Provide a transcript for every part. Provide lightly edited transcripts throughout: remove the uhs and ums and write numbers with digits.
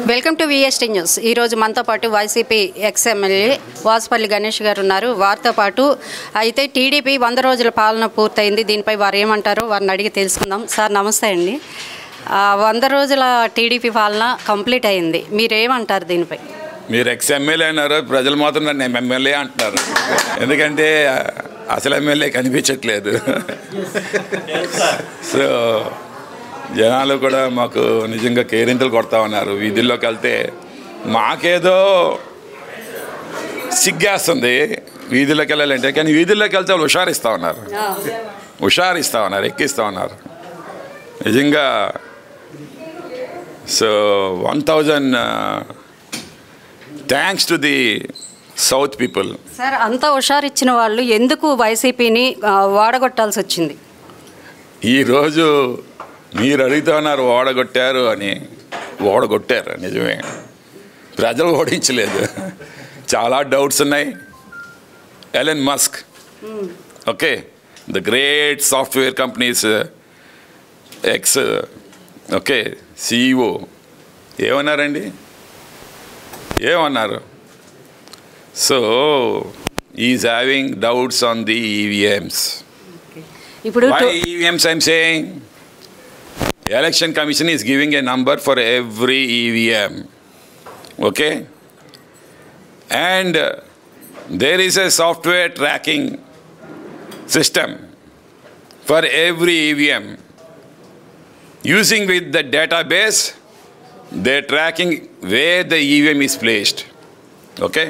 Welcome to VST news. ఈరోజు మనతో పాటు వైసీపీ ఎక్స్ఎమ్మెల్యే వాసుపల్లి గణేష్ గారు ఉన్నారు. వారితో పాటు అయితే టీడీపీ 100 రోజుల పాలన పూర్తయింది. దీనిపై వారు ఏమంటారో వారిని అడిగి తెలుసుకుందాం. సార్ నమస్తే అండి. 100 రోజుల టీడీపీ పాలన కంప్లీట్ అయింది, మీరేమంటారు దీనిపై? మీరు ఎక్స్ఎమ్మెల్యే అన్నారు, ప్రజలు మాత్రం నన్ను ఎమ్మెల్యే అంటున్నారు. ఎందుకంటే అసలు ఎమ్మెల్యే కనిపించట్లేదు. సో జనాలు కూడా మాకు నిజంగా కేరింతలు కొడతా ఉన్నారు. వీధుల్లోకి వెళ్తే మాకేదో సిగ్గేస్తుంది వీధుల్లోకి వెళ్ళాలంటే, కానీ వీధుల్లోకి వెళ్తే వాళ్ళు హుషారిస్తూ ఉన్నారు, ఎక్కిస్తూ ఉన్నారు నిజంగా. So 1000 thanks to the south people. Sir, అంతా హుషారిచ్చిన వాళ్ళు ఎందుకు వైసీపీని వాడగొట్టాల్సి వచ్చింది? ఈరోజు మీరు అడుగుతా ఉన్నారు ఓడగొట్టారు అని. ఓడగొట్టారు నిజమే, ప్రజలు ఓడించలేదు. చాలా డౌట్స్ ఉన్నాయి. Elon Musk, okay, the great software companies ex okay CEO ఏమన్నారండి? ఏమన్నారు? So is having doubts on the EVMs. ఇప్పుడు EVMs I'm saying Election Commission is giving a number for every EVM, okay, and there is a software tracking system for every EVM. Using with the database, they're tracking where the EVM is placed, okay?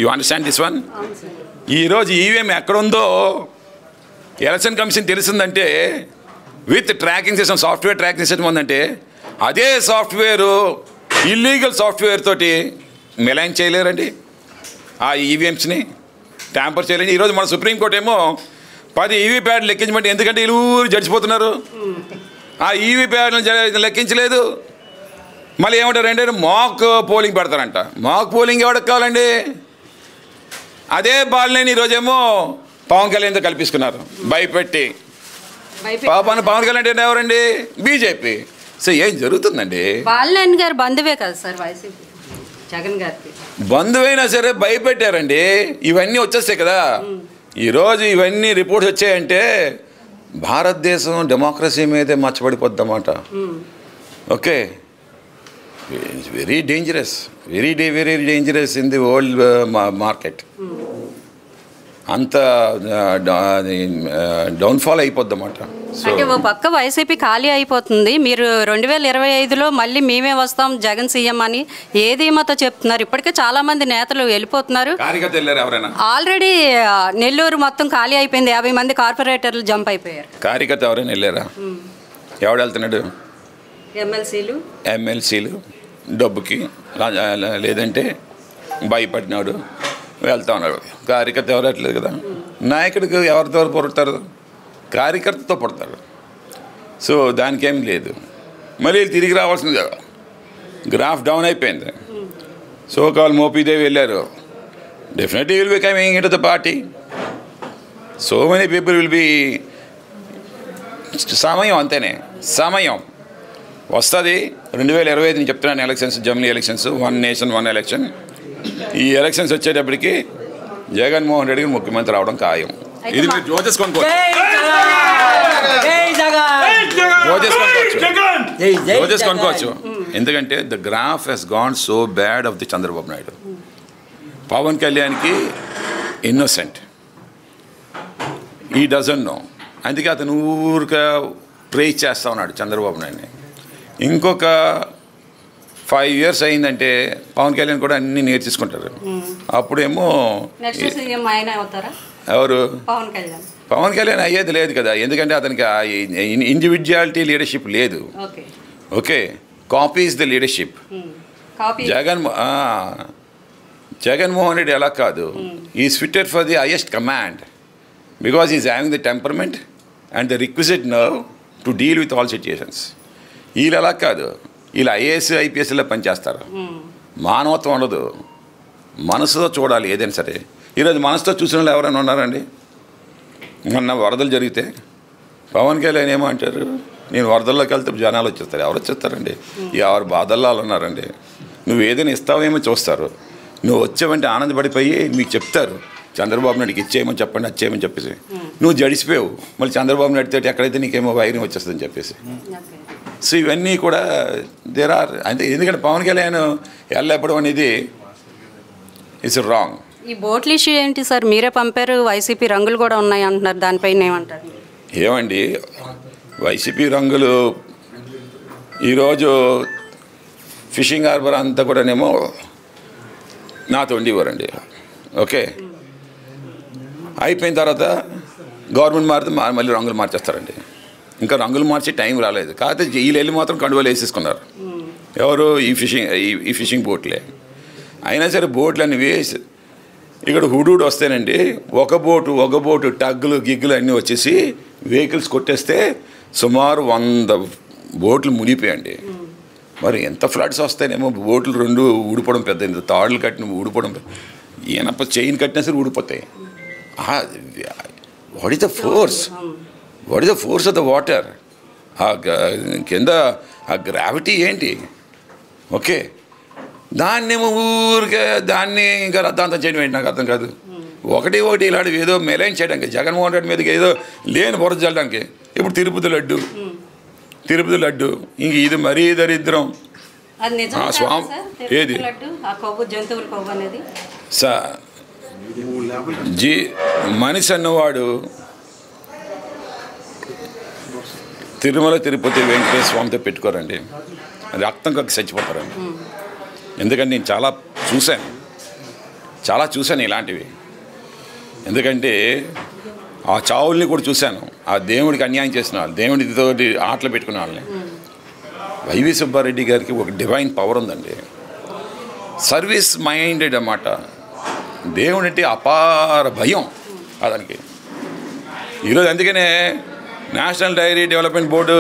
You understand this one? Ee roju EVM ekkadundo Election Commission telisindante with tracking system, software tracking system ఉందంటే అదే software illegal software తోటి మిలైన్ చేయలేరండి. ఆ ఈవీఎంస్ని tamper చేయలేండి. ఈరోజు మన supreme court ఏమో 10 EV ప్యాడ్లు లెక్కించమంటే, ఎందుకంటే ఇరువురు జడిచిపోతున్నారు. ఆ ఈవీ ప్యాడ్లను లెక్కించలేదు. మళ్ళీ ఏమంటారు అంటే మాక్ పోలింగ్ పెడతారంట. మాక్ పోలింగ్ ఎవరికి కావాలండి? అదే బాల్ని ఈరోజేమో పవన్ కళ్యాణ్తో కల్పించుకున్నారు భయపెట్టి. పవన్ కళ్యాణ్ అంటే ఎవరండి? బీజేపీ. సో ఏం జరుగుతుందండి? బాలనేని గారు బంధువే కదా సార్ వైసీపీ, జగన్ గారికి బంధువైనా సరే భయపెట్టారండి. ఇవన్నీ వచ్చేస్తాయి కదా. ఈరోజు ఇవన్నీ రిపోర్ట్స్ వచ్చాయంటే భారతదేశం డెమోక్రసీ మీదే మచ్చబడిపోద్దన్నమాట. Okay, very dangerous, very dangerous in the world market. అంత డౌన్ఫాల్ అయిపోద్దన్నమాట. అంటే ఓ పక్క వైసీపీ ఖాళీ అయిపోతుంది. మీరు 2025లో మళ్ళీ మేమే వస్తాం జగన్ సీఎం అని ఏ ధీమాతో చెప్తున్నారు? ఇప్పటికే చాలా మంది నేతలు వెళ్ళిపోతున్నారు. ఆల్రెడీ నెల్లూరు మొత్తం ఖాళీ అయిపోయింది. 50 మంది కార్పొరేటర్లు జంప్ అయిపోయారు. కార్యకర్త ఎవరైనా వెళ్ళారా? ఎవడు వెళ్తున్నాడు? ఎమ్మెల్సీలు డబ్బుకి, లేదంటే భయపడినాడు వెళ్తా ఉన్నాడు. కార్యకర్త ఎవరు అట్లేదు కదా. నాయకుడికి ఎవరితో పుడతారు? కార్యకర్తతో పుడతారు. సో దానికేం లేదు. మళ్ళీ తిరిగి రావాల్సింది కదా. గ్రాఫ్ డౌన్ అయిపోయింది. సో కాల్ మోపీదేవి వెళ్ళారు. Definitely will be coming in to the party. So many people will be. సమయం అంతేనే, సమయం వస్తుంది. 2025 నేను చెప్తున్నాను. ఎలక్షన్స్, జమిలీ ఎలక్షన్స్, 1 నేషన్ 1 ఎలక్షన్. ఈ ఎలక్షన్స్ వచ్చేటప్పటికి జగన్మోహన్ రెడ్డికి ముఖ్యమంత్రి అవడం ఖాయం. ఇది మీరు జోజెస్ కొనుక్కోవచ్చు. ఎందుకంటే the graph has gone so bad of the Chandrababu Naidu. Pawan కళ్యాణ్కి ఇన్నోసెంట్, ఈ డజంట్ నో. అందుకే అతను ఊరిక ప్రేజ్ చేస్తూ ఉన్నాడు చంద్రబాబు నాయుడిని. ఇంకొక 5 years అయిందంటే పవన్ కళ్యాణ్ కూడా అన్నీ నేర్చేసుకుంటారు. అప్పుడేమో ఎవరు? పవన్ కళ్యాణ్ అయ్యేది లేదు కదా. ఎందుకంటే అతనికి ఇండివిజువాలిటీ లీడర్షిప్ లేదు. Okay, copy is the leadership. Jaganmohan Reddy అలా కాదు. Is fitted for the highest command because is having the temperament and the requisite nerve to deal with all situations. వీళ్ళు అలా కాదు. వీళ్ళు ఐఏఎస్ ఐపీఎస్లో పనిచేస్తారు. మానవత్వం ఉండదు. మనసుతో చూడాలి ఏదైనా సరే. ఈరోజు మనసుతో చూసిన వాళ్ళు ఎవరైనా ఉన్నారండి? మొన్న వరదలు జరిగితే పవన్ కళ్యాణ్ ఏమంటారు? నేను వరదల్లోకి వెళ్తే జనాలు వచ్చేస్తారు. ఎవరు వచ్చేస్తారండి? ఎవరు బాధల్లో ఉన్నారండి. నువ్వు ఏదైనా ఇస్తావేమో చూస్తారు. నువ్వు వచ్చావంటే ఆనందపడిపోయి మీకు చెప్తారు, చంద్రబాబు నాయుడుకి ఇచ్చేయమని చెప్పండి, అది చేయమని చెప్పేసి నువ్వు జడిసిపోయావు. మళ్ళీ చంద్రబాబు నాయుడు తోటి ఎక్కడైతే నీకేమో వైరింగ్ వచ్చేస్తుందని చెప్పేసి. సో ఇవన్నీ కూడా దేర్ ఆర్ అంటే ఎందుకంటే పవన్ కళ్యాణ్ వెళ్ళకపోవడం అనేది ఇట్స్ రాంగ్. ఈ బోట్ల ఇష్యూ ఏంటి సార్? మీరే పంపారు, వైసీపీ రంగులు కూడా ఉన్నాయి అంటున్నారు, దానిపైన ఏమంటారు? ఏమండి, వైసీపీ రంగులు ఈరోజు ఫిషింగ్ హార్బర్ అంతా కూడానేమో నాతో ఉండేవారండి. ఓకే, అయిపోయిన తర్వాత గవర్నమెంట్ మారితే మళ్ళీ రంగులు మార్చేస్తారండి. ఇంకా రంగులు మార్చే టైం రాలేదు. కాకపోతే వీళ్ళు వెళ్ళి మాత్రం కండువలు వేసేసుకున్నారు. ఎవరు? ఈ ఫిషింగ్ బోట్లే. అయినా సరే బోట్లు అన్నీ వేసి ఇక్కడ హుడూడు వస్తేనండి ఒక బోటు టగ్గులు గిగ్గులు అన్నీ వచ్చేసి వెహికల్స్ కొట్టేస్తే సుమారు 100 బోట్లు మునిగిపోయండి. మరి ఎంత ఫ్లడ్స్ వస్తాయేమో, బోట్లు 2 ఊడిపోవడం, పెద్ద తాడులు కట్టిన ఊడిపోవడం, ఈయనప్ప చైన్ కట్టినా సరే ఊడిపోతాయి. What is the force of the water? కింద ఆ గ్రావిటీ ఏంటి? ఓకే, దాన్నేమో ఊరికే దాన్ని ఇంకా రద్దాంతం చేయడం ఏంటి నాకు అర్థం కాదు. ఒకటి ఇలాంటివి ఏదో మెలైన్ చేయడానికి, జగన్మోహన్ రెడ్డి మీదకి ఏదో లేని బురద చల్లడానికి. ఇప్పుడు తిరుపతి లడ్డు ఇంక ఇది మరీ దరిద్రం. స్వామి ఏది మనిషి అన్నవాడు తిరుమల తిరుపతి వెంకటేశ్వర స్వామితో పెట్టుకోరండి, రక్తం కక్కి చచ్చిపోతారండి. ఎందుకంటే నేను చాలా చూశాను ఇలాంటివి. ఎందుకంటే ఆ చావుల్ని కూడా చూశాను. ఆ దేవుడికి అన్యాయం చేసిన వాళ్ళు, దేవుడితో ఆటలు పెట్టుకున్న వాళ్ళని. వైవి సుబ్బారెడ్డి గారికి ఒక డివైన్ పవర్ ఉందండి, సర్వీస్ మైండెడ్ అన్నమాట. దేవుడి అంటే అపార భయం అతనికి. ఈరోజు అందుకనే నేషనల్ డైరీ డెవలప్మెంట్ బోర్డు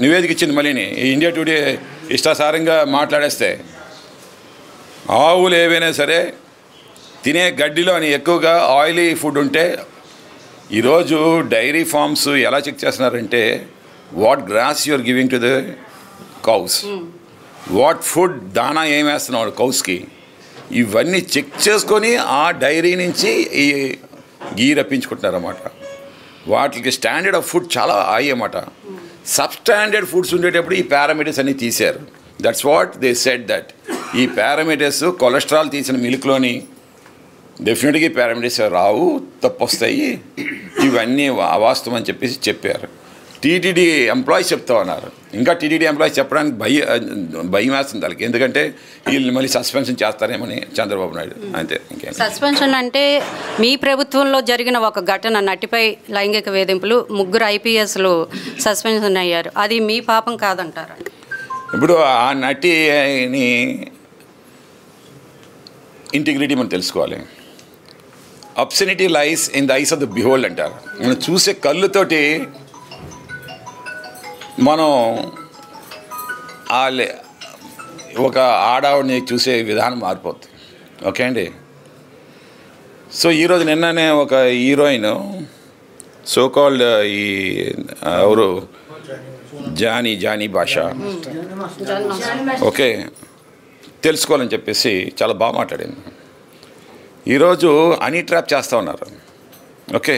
నివేదిక ఇచ్చింది. మళ్ళీ ఇండియా టుడే ఇష్టాసారంగా మాట్లాడేస్తే ఆవులు ఏవైనా సరే తినే గడ్డిలో అని ఎక్కువగా ఆయిలీ ఫుడ్ ఉంటే, ఈరోజు డైరీ ఫార్మ్స్ ఎలా చెక్ చేస్తున్నారంటే what grass you are giving to the cows, what food దానా ఏం వేస్తున్నాడు కౌస్కి, ఇవన్నీ చెక్ చేసుకొని ఆ డైరీ నుంచి ఈ గీ రప్పించుకుంటున్నారు అన్నమాట. వాటికి స్టాండర్డ్ ఆఫ్ ఫుడ్ చాలా హై అన్నమాట. సబ్ స్టాండర్డ్ ఫుడ్స్ ఉండేటప్పుడు ఈ పారామీటర్స్ అన్నీ తీశారు. That's what they said that ఈ పారామీటర్స్ కొలెస్ట్రాల్ తీసిన మిల్క్లోని డెఫినెట్గా ఈ పారామీటర్స్ రావు, తప్పొస్తాయి, ఇవన్నీ అవాస్తవం అని చెప్పారు. టీటీడీ ఎంప్లాయీస్ చెప్తా ఉన్నారు. ఇంకా టీటీడీ ఎంప్లాయీస్ చెప్పడానికి భయం వేస్తుంది వాళ్ళకి. ఎందుకంటే వీళ్ళు మళ్ళీ సస్పెన్షన్ చేస్తారేమని చంద్రబాబు నాయుడు. అంతే, ఇంకేం. సస్పెన్షన్ అంటే మీ ప్రభుత్వంలో జరిగిన ఒక ఘటన, నటిపై లైంగిక వేధింపులు, 3 IPSలు సస్పెన్షన్ అయ్యారు. అది మీ పాపం కాదంటారా? ఇప్పుడు ఆ నటిని ఇంటిగ్రిటీ మనం తెలుసుకోవాలి. Obscenity lies in the eyes of the behold అంటారు. మనం చూసే కళ్ళుతోటి మనం ఒక ఆడవాడిని చూసే విధానం మారిపోతుంది. ఓకే అండి. సో ఈరోజు నిన్ననే ఒక హీరోయిన్ సోకాల్డ్ ఎవరు జానీ భాష, ఓకే, తెలుసుకోవాలని చెప్పేసి చాలా బాగా మాట్లాడింది. ఈరోజు హనీ ట్రాప్ చేస్తూ ఉన్నారు. Okay,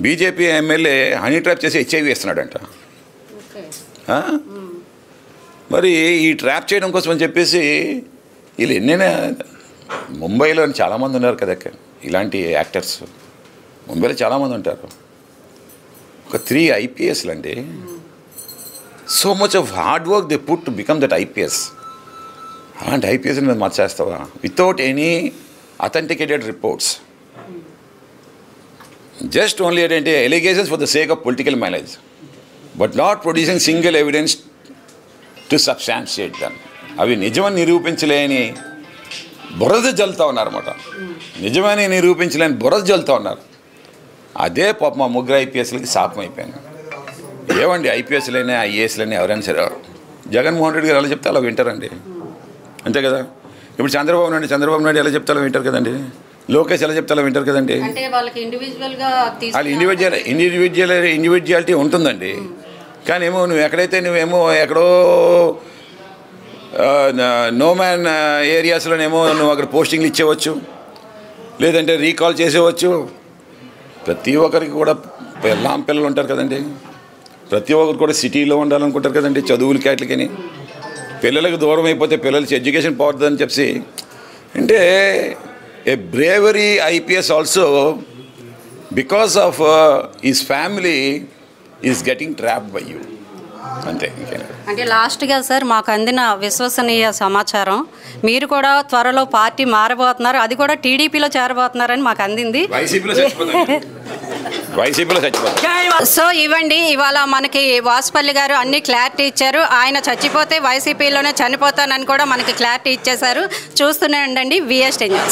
BJP MLA honey trap చేసి HIV వేస్తున్నాడంట. మరి ఈ ట్రాప్ చేయడం కోసం అని చెప్పేసి వీళ్ళు ఎన్నైనా ముంబైలో చాలామంది ఉన్నారు కదా ఇలాంటి యాక్టర్స్. ముంబైలో చాలామంది ఉంటారు. ఒక 3 IPSలు అండి. So much of hard work they put to become that IPS. అలాంటి IPSని మేము మార్చేస్తావా without any authenticated reports? Just only ఏంటంటే allegations for the sake of political mileage, but not producing single evidence to substantiate them. అవి నిజమని నిరూపించలేని బురద జల్లుతూ ఉన్నారన్నమాట. నిజమని నిరూపించలేని బురద జల్లుతూ ఉన్నారు. అదే పాప మా 3 IPSలకి శాపం అయిపోయింది. ఏమండి IPSలైనా IASలైనా ఎవరైనా సరే జగన్మోహన్ రెడ్డి గారు ఎలా చెప్తే అలా వింటారండి. అంతే కదా. ఇప్పుడు చంద్రబాబు నాయుడు ఎలా చెప్తే అలా వింటారు కదండి. లోకేష్ ఎలా చెప్తే అలా వింటారు కదండి. అంటే వాళ్ళకి ఇండివిజువల్గా వాళ్ళు ఇండివిజువాలిటీ ఉంటుందండి. కానీ ఏమో నువ్వేమో ఎక్కడో నో మ్యాన్ ఏరియాస్లోనేమో నువ్వు అక్కడ పోస్టింగ్లు ఇచ్చేవచ్చు, లేదంటే రీకాల్ చేసేవచ్చు. ప్రతి ఒక్కరికి కూడా పిల్లలు ఉంటారు కదండి, ప్రతి ఒక్కరు కూడా సిటీలో ఉండాలనుకుంటారు కదండి చదువులు కేట్లకని. పిల్లలకు దూరం అయిపోతే పిల్లలకి ఎడ్యుకేషన్ పోతుందని చెప్పి అంటే a bravery IPS also because of his family is getting trapped by you. అంతే. అంటే లాస్ట్గా సార్ మాకు అందిన విశ్వసనీయ సమాచారం మీరు కూడా త్వరలో పార్టీ మారబోతున్నారు, అది కూడా టీడీపీలో చేరబోతున్నారని మాకు అందింది. వైసీపీలో చచ్చిపోతారు. సో ఇవ్వండి, ఇవాళ మనకి వాసుపల్లి గారు అన్ని క్లారిటీ ఇచ్చారు. ఆయన చచ్చిపోతే వైసీపీలోనే చనిపోతానని కూడా మనకి క్లారిటీ ఇచ్చేశారు. చూస్తూనే ఉండండి VST న్యూస్.